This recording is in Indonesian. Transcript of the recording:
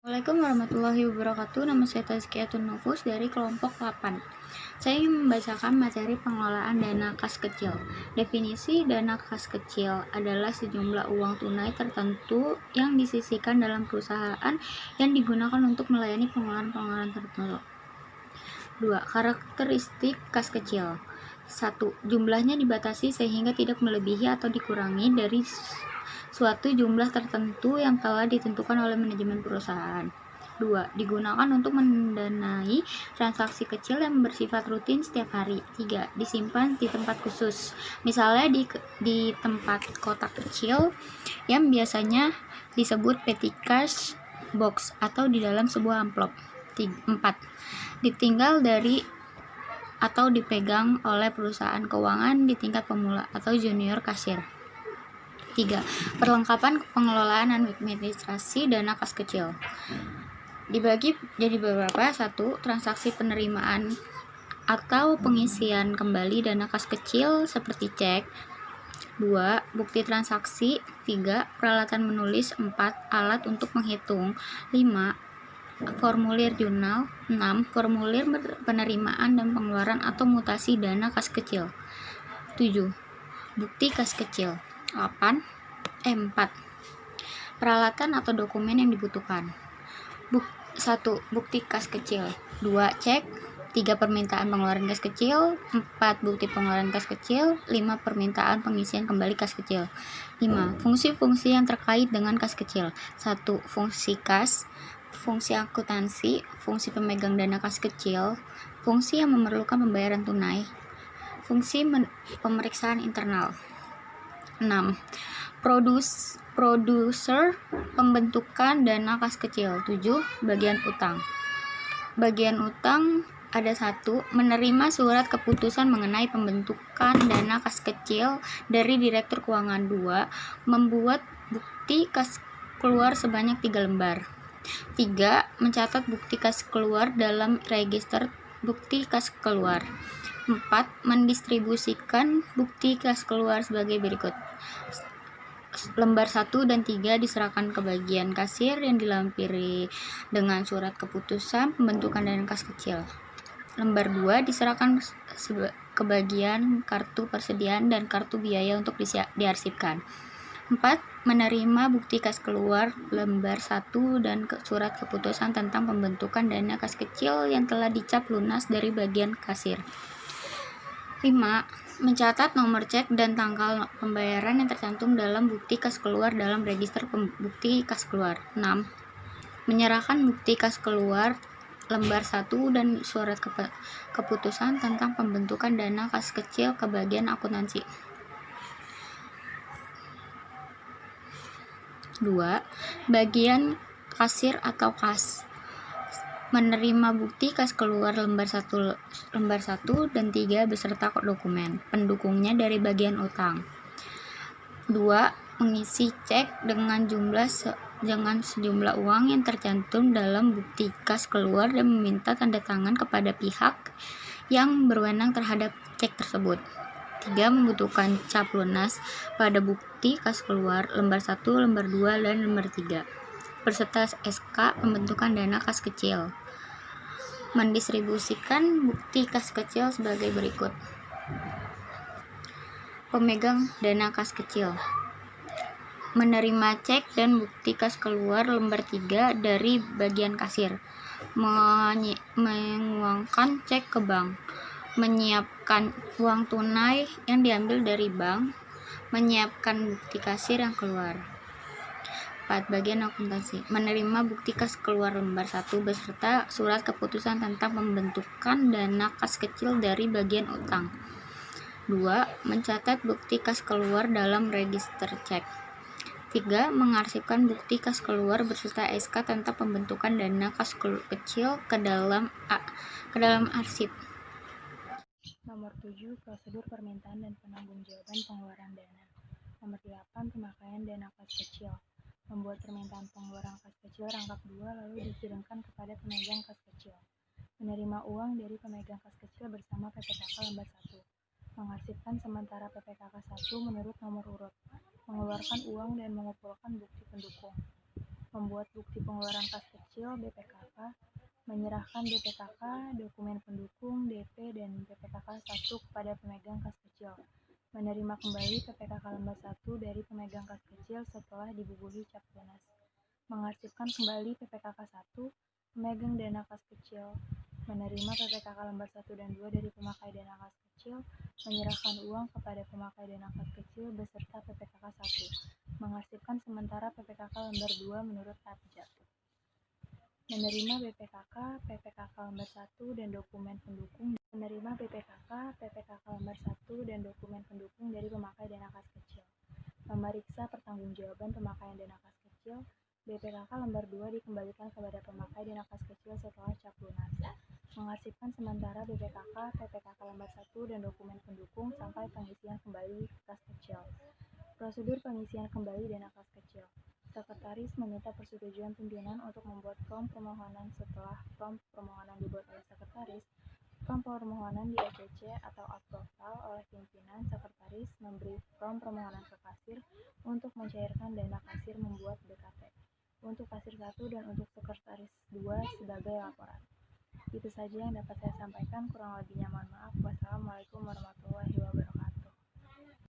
Assalamualaikum warahmatullahi wabarakatuh. Nama saya Tazkiyatun Nufus dari kelompok 8. Saya ingin membacakan materi pengelolaan dana kas kecil. Definisi dana kas kecil adalah sejumlah uang tunai tertentu yang disisihkan dalam perusahaan yang digunakan untuk melayani pengeluaran-pengeluaran tertentu. 2. Karakteristik kas kecil. 1. Jumlahnya dibatasi sehingga tidak melebihi atau dikurangi dari suatu jumlah tertentu yang telah ditentukan oleh manajemen perusahaan. 2. Digunakan untuk mendanai transaksi kecil yang bersifat rutin setiap hari. 3. Disimpan di tempat khusus, misalnya di tempat kotak kecil yang biasanya disebut petty cash box atau di dalam sebuah amplop. 4. Ditinggal dari atau dipegang oleh perusahaan keuangan di tingkat pemula atau junior kasir. 3. Perlengkapan pengelolaan dan administrasi dana kas kecil dibagi jadi beberapa. 1. Transaksi penerimaan atau pengisian kembali dana kas kecil seperti cek. 2. Bukti transaksi. 3. Peralatan menulis. 4. Alat untuk menghitung. 5. Formulir jurnal. 6. Formulir penerimaan dan pengeluaran atau mutasi dana kas kecil. 7. Bukti kas kecil. 4. Peralatan atau dokumen yang dibutuhkan. 1. Bukti kas kecil. 2. Cek. 3. Permintaan pengeluaran kas kecil. 4. Bukti pengeluaran kas kecil. 5. Permintaan pengisian kembali kas kecil. 5. Fungsi-fungsi yang terkait dengan kas kecil. 1. Fungsi kas, fungsi akuntansi, fungsi pemegang dana kas kecil, fungsi yang memerlukan pembayaran tunai, fungsi pemeriksaan internal. 6. Produser pembentukan dana kas kecil. 7. Bagian utang. Bagian utang ada 1. Menerima surat keputusan mengenai pembentukan dana kas kecil dari Direktur Keuangan. 2. Membuat bukti kas keluar sebanyak 3 lembar. 3. Mencatat bukti kas keluar dalam register bukti kas keluar. 4. Mendistribusikan bukti kas keluar sebagai berikut. Lembar 1 dan 3 diserahkan ke bagian kasir yang dilampiri dengan surat keputusan pembentukan dana kas kecil. Lembar 2 diserahkan ke bagian kartu persediaan dan kartu biaya untuk diarsipkan. 4. Menerima bukti kas keluar lembar 1 dan surat keputusan tentang pembentukan dana kas kecil yang telah dicap lunas dari bagian kasir. 5. Mencatat nomor cek dan tanggal pembayaran yang tercantum dalam bukti kas keluar dalam register bukti kas keluar. 6. Menyerahkan bukti kas keluar lembar 1 dan surat keputusan tentang pembentukan dana kas kecil ke bagian akuntansi. 2. Bagian kasir atau kas menerima bukti kas keluar lembar 1 dan 3 beserta dokumen pendukungnya dari bagian utang. 2. Mengisi cek dengan sejumlah uang yang tercantum dalam bukti kas keluar dan meminta tanda tangan kepada pihak yang berwenang terhadap cek tersebut. 3. Membutuhkan cap lunas pada bukti kas keluar lembar 1, lembar 2, dan lembar 3 berserta SK pembentukan dana kas kecil. Mendistribusikan bukti kas kecil sebagai berikut. Pemegang dana kas kecil menerima cek dan bukti kas keluar lembar 3 dari bagian kasir, menguangkan cek ke bank, menyiapkan uang tunai yang diambil dari bank, menyiapkan bukti kasir yang keluar. 4. Bagian akuntansi menerima bukti kas keluar lembar 1 beserta surat keputusan tentang pembentukan dana kas kecil dari bagian utang. 2. Mencatat bukti kas keluar dalam register cek. 3. Mengarsipkan bukti kas keluar beserta SK tentang pembentukan dana kas kecil ke dalam arsip. Nomor 7. Prosedur permintaan dan penanggung-jawaban pengeluaran dana. Nomor 8. Pemakaian dana kas kecil. Membuat permintaan pengeluaran kas kecil rangkap 2 lalu dikirimkan kepada pemegang kas kecil. Menerima uang dari pemegang kas kecil bersama PPKK lembar 1. Mengarsipkan sementara PPKK 1 menurut nomor urut. Mengeluarkan uang dan mengumpulkan bukti pendukung. Membuat bukti pengeluaran kas kecil kecil (BPKK), menyerahkan BPKK, dokumen pendukung, DP, dan PPKK 1 kepada pemegang kas kecil, menerima kembali PPKK lembar 1 dari pemegang kas kecil setelah dibubuhi cap lunas, mengarsipkan kembali PPKK 1, pemegang dana kas kecil, menerima PPKK lembar 1 dan 2 dari pemakai dana kas kecil, menyerahkan uang kepada pemakai dana kas kecil beserta PPKK 1, mengarsipkan sementara PPKK lembar 2 menurut Abjad. Menerima BPKK, PPKK lembar 1 dan dokumen pendukung, menerima BPKK, PPKK lembar 1 dan dokumen pendukung dari pemakai dana kas kecil, memeriksa pertanggungjawaban pemakaian dana kas kecil, BPKK lembar 2 dikembalikan kepada pemakai dana kas kecil setelah cap lunas, mengarsipkan sementara BPKK, PPKK lembar 1 dan dokumen pendukung sampai pengisian kembali kas kecil. Prosedur pengisian kembali dana kas kecil. Sekretaris meminta persetujuan pimpinan untuk membuat form permohonan. Setelah form permohonan dibuat oleh sekretaris, form permohonan di-ECC atau approval oleh pimpinan. Sekretaris memberi form permohonan ke kasir untuk mencairkan dana kasir membuat BKT untuk kasir 1 dan untuk sekretaris 2 sebagai laporan. Itu saja yang dapat saya sampaikan, kurang lebihnya mohon maaf. Wassalamualaikum warahmatullahi wabarakatuh.